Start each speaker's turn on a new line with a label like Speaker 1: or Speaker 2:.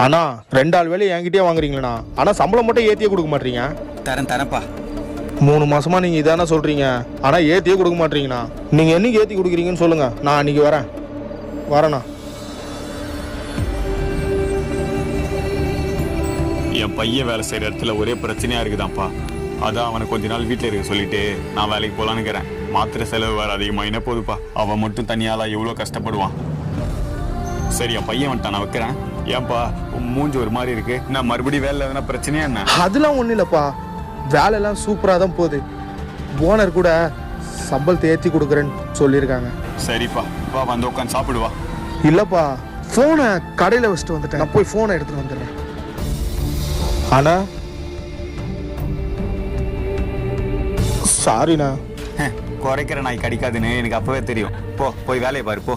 Speaker 1: அண்ணா 2 ஆள் வேலையை என்கிட்டயே வாங்குறீங்களா? ஆனா சம்பளம் மட்டும் ஏத்தியே கொடுக்க மாட்டீங்க.
Speaker 2: தரேன்ப்பா.
Speaker 1: 3 மாசமா நீங்க இதானே சொல்றீங்க, ஆனா ஏத்தியே கொடுக்க மாட்டீங்கண்ணா. நீங்க என்னைக்கு ஏத்தி கொடுக்குறீங்கன்னு சொல்லுங்க, நான் அன்னைக்கு வரேண்ணா.
Speaker 3: என் பையன் வேலை செய்யற இடத்துல ஒரே பிரச்சனையா இருக்குதான்ப்பா. அதான் அவனை கொஞ்ச நாள் வீட்டில் இருக்க சொல்லிட்டு நான் வேலைக்கு போலான்னு இருக்கிறேன். மாத்திரை செலவு வேறு அதிகமாக என்ன போதுப்பா. அவன் மட்டும் தனியாளா எவ்வளோ கஷ்டப்படுவான். சரி என் பையன் வந்துட்டான், நான் வைக்கிறேன். ஏன்பா மூஞ்சி ஒரு மாதிரி இருக்கு? நான் மறுபடியும் வேலை எதனா பிரச்சனையா என்ன?
Speaker 1: அதெல்லாம் ஒன்றும் இல்லைப்பா, வேலையெல்லாம் சூப்பராக தான் போகுது. ஓனர் கூட சம்பளத்தை ஏற்றி கொடுக்குறேன்னு சொல்லியிருக்காங்க.
Speaker 3: சரிப்பா, வா வந்து உட்காந்து சாப்பிடுவா.
Speaker 1: இல்லைப்பா, ஃபோனை கடையில் வச்சுட்டு வந்துட்டேன், நான் போய் ஃபோனை எடுத்துகிட்டு வந்துடுறேன். அண்ணா சாரிண்ணா.
Speaker 3: குறைக்கிற நாய் கடிக்காதுன்னு எனக்கு அப்பவே தெரியும். போய் வேலையை பாரு போ.